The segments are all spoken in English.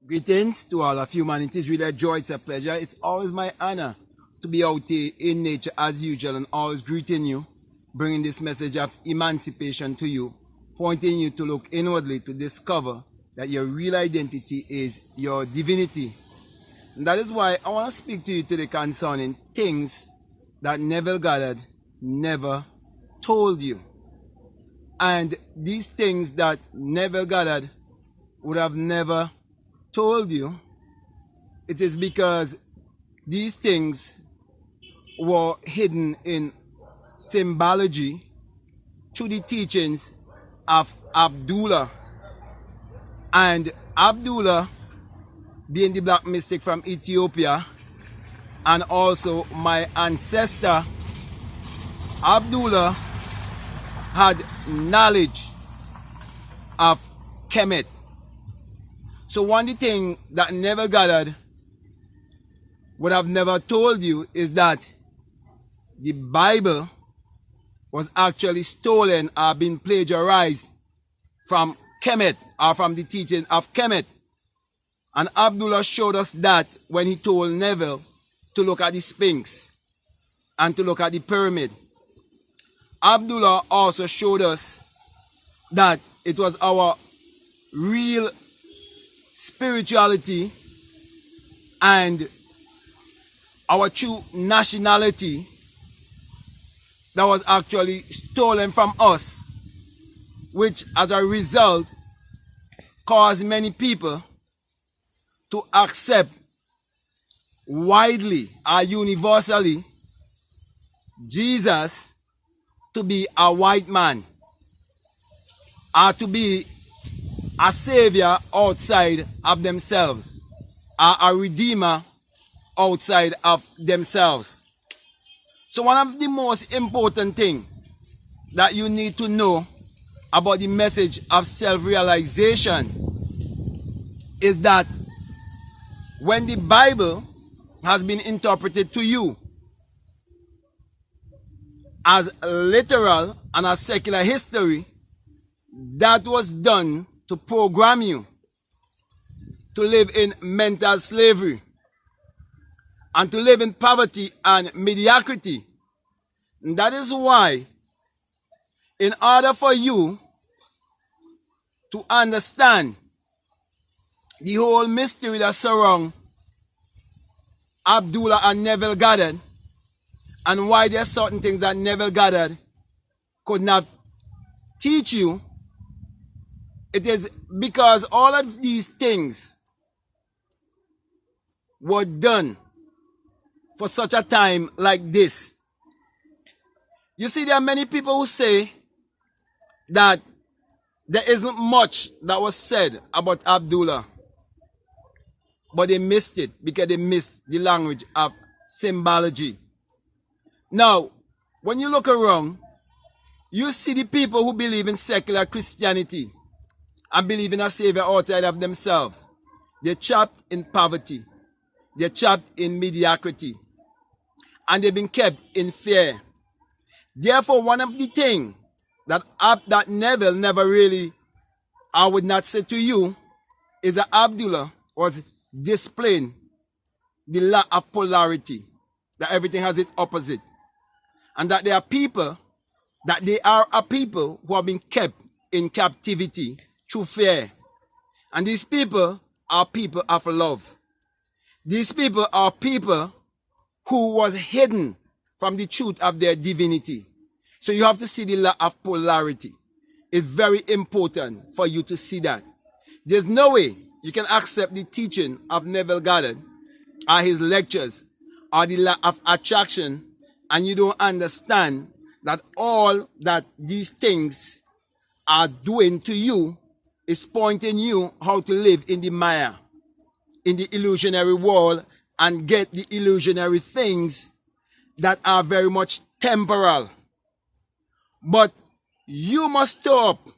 Greetings to all of humanity. It's really a joy, it's a pleasure. It's always my honor to be out here in nature as usual and always greeting you, bringing this message of emancipation to you, pointing you to look inwardly to discover that your real identity is your divinity. And that is why I want to speak to you today concerning things that Neville Goddard never told you. And these things that Neville Goddard would have never told you, it is because these things were hidden in symbology through the teachings of Abdullah. And Abdullah, being the black mystic from Ethiopia, and also my ancestor, Abdullah had knowledge of Kemet. So one thing that Neville Goddard would have never told you is that the Bible was actually stolen or been plagiarized from Kemet, or from the teaching of Kemet. And Abdullah showed us that when he told Neville to look at the Sphinx and to look at the pyramid. Abdullah also showed us that it was our real spirituality and our true nationality that was actually stolen from us, which as a result caused many people to accept widely or universally Jesus to be a white man, or to be a savior outside of themselves, or a redeemer outside of themselves. So one of the most important things that you need to know about the message of self-realization is that when the Bible has been interpreted to you as literal and as secular history, that was done to program you to live in mental slavery and to live in poverty and mediocrity. And that is why, in order for you to understand the whole mystery that surrounds Abdullah and Neville Goddard, and why there are certain things that Neville Goddard could not teach you, it is because all of these things were done for such a time like this. You see, there are many people who say that there isn't much that was said about Abdullah, but they missed it because they missed the language of symbology. Now, when you look around, you see the people who believe in secular Christianity and believe in a savior outside of themselves. They're trapped in poverty. They're trapped in mediocrity. And they've been kept in fear. Therefore, one of the things that Neville never really, I would not say to you, is that Abdullah was displaying the law of polarity, that everything has its opposite. And that there are people, that they are a people who have been kept in captivity through fear. And these people are people of love. These people are people who was hidden from the truth of their divinity. So you have to see the law of polarity. It's very important for you to see that. There's no way you can accept the teaching of Neville Goddard or his lectures or the law of attraction and you don't understand that all that these things are doing to you is pointing you how to live in the Maya, in the illusionary world, and get the illusionary things that are very much temporal. But you must store up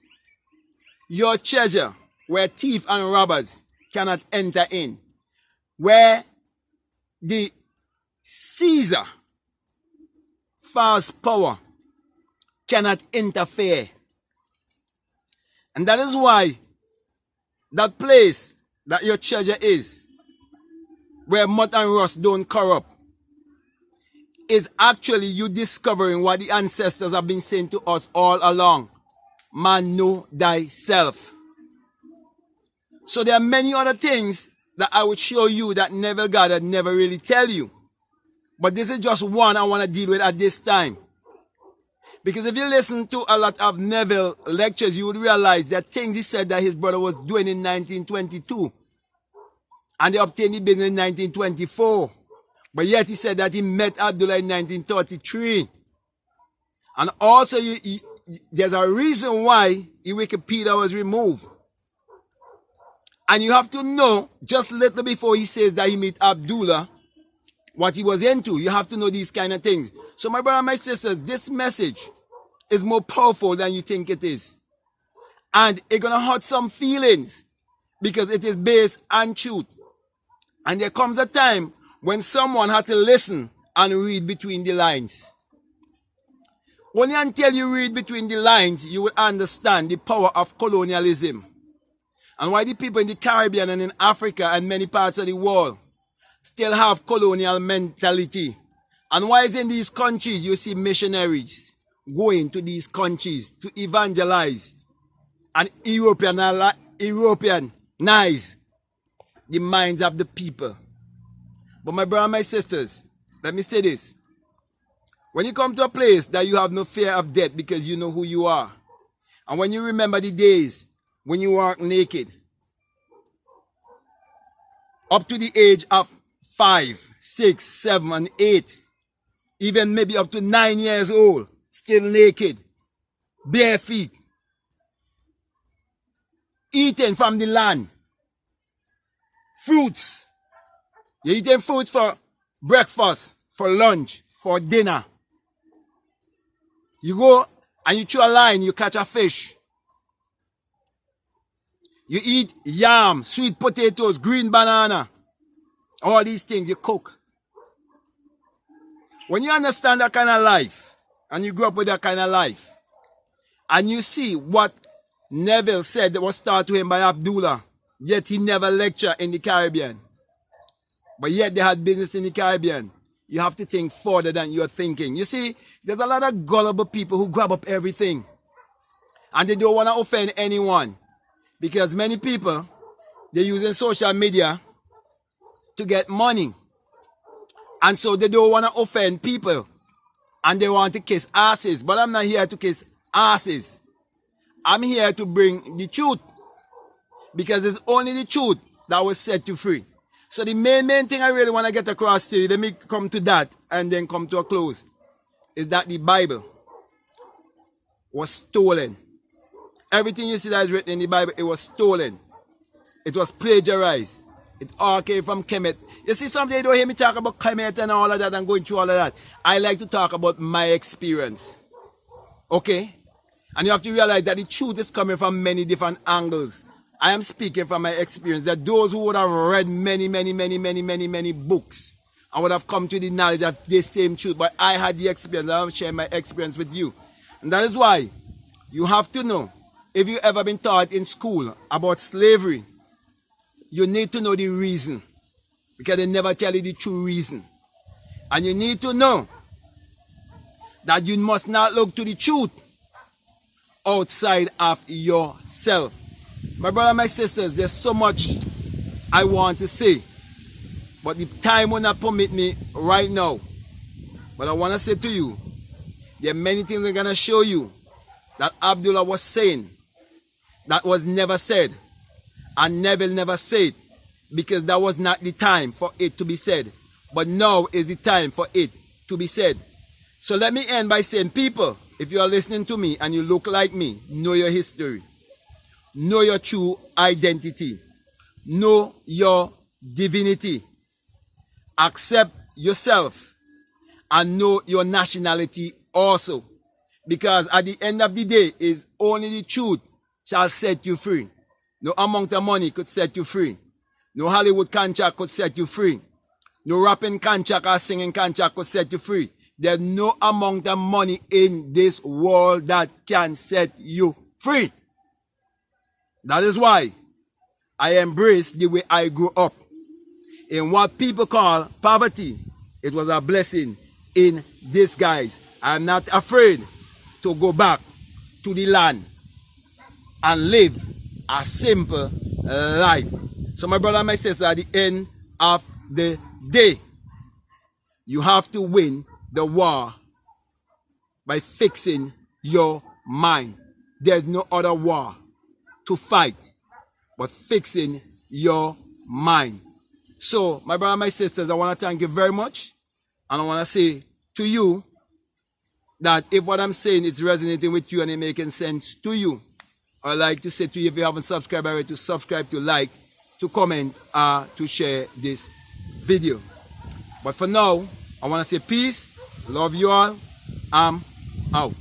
your treasure where thieves and robbers cannot enter in, where the Caesar, false power, cannot interfere. And that is why that place that your treasure is, where mud and rust don't corrupt, is actually you discovering what the ancestors have been saying to us all along. Man, know thyself. So there are many other things that I would show you that Neville Goddard never really tell you. But this is just one I want to deal with at this time. Because if you listen to a lot of Neville lectures, you would realize that things he said that his brother was doing in 1922. And they obtained the business in 1924. But yet he said that he met Abdullah in 1933. And also there's a reason why Youarecreators was removed. And you have to know, just a little before he says that he met Abdullah, what he was into. You have to know these kind of things. So my brother and my sisters, this message is more powerful than you think it is. And it's going to hurt some feelings because it is based on truth. And there comes a time when someone had to listen and read between the lines. Only until you read between the lines, you will understand the power of colonialism. And why the people in the Caribbean and in Africa and many parts of the world still have colonial mentality. And why is in these countries you see missionaries going to these countries to evangelize and Europeanize the minds of the people. But my brother and my sisters, let me say this. When you come to a place that you have no fear of death because you know who you are, and when you remember the days when you walk naked, up to the age of 5, 6, 7, and 8, even maybe up to 9 years old, still naked, bare feet, eating from the land, fruits. You're eating fruits for breakfast, for lunch, for dinner. You go and you throw a line, you catch a fish. You eat yam, sweet potatoes, green banana. All these things you cook. When you understand that kind of life, and you grow up with that kind of life, and you see what Neville said that was taught to him by Abdullah, yet he never lectured in the Caribbean. But yet they had business in the Caribbean. You have to think further than you're thinking. You see, there's a lot of gullible people who grab up everything. And they don't want to offend anyone. Because many people, they're using social media to get money. And so they don't want to offend people. And they want to kiss asses. But I'm not here to kiss asses. I'm here to bring the truth. Because it's only the truth that will set you free. So the main thing I really want to get across to you, let me come to that and then come to a close, is that the Bible was stolen. Everything you see that is written in the Bible, it was stolen. It was plagiarized. It all came from Kemet. You see, sometimes you don't hear me talk about Kemet and all of that and going through all of that. I like to talk about my experience. Okay? And you have to realize that the truth is coming from many different angles. I am speaking from my experience. That those who would have read many books and would have come to the knowledge of this same truth. But I had the experience. I'm sharing my experience with you. And that is why you have to know, if you've ever been taught in school about slavery, you need to know the reason. Because they never tell you the true reason. And you need to know that you must not look to the truth outside of yourself. My brother and my sisters, there's so much I want to say. But the time will not permit me right now. But I want to say to you, there are many things I'm going to show you that Abdullah was saying that was never said. And Neville never said, because that was not the time for it to be said. But now is the time for it to be said. So let me end by saying, people, if you are listening to me and you look like me, know your history. Know your true identity. Know your divinity. Accept yourself. And know your nationality also. Because at the end of the day, is only the truth shall set you free. No amount of money could set you free. No Hollywood contract could set you free. No rapping contract or singing contract could set you free. There's no amount of money in this world that can set you free. That is why I embraced the way I grew up. In what people call poverty, it was a blessing in disguise. I'm not afraid to go back to the land and live a simple life. So my brother and my sister, at the end of the day, you have to win the war by fixing your mind. There's no other war to fight but fixing your mind. So, my brother and my sisters, I want to thank you very much. And I want to say to you that if what I'm saying is resonating with you and it making sense to you, I'd like to say to you, if you haven't subscribed already, to subscribe, to like, to comment, to share this video. But for now, I want to say peace, love you all, I'm out.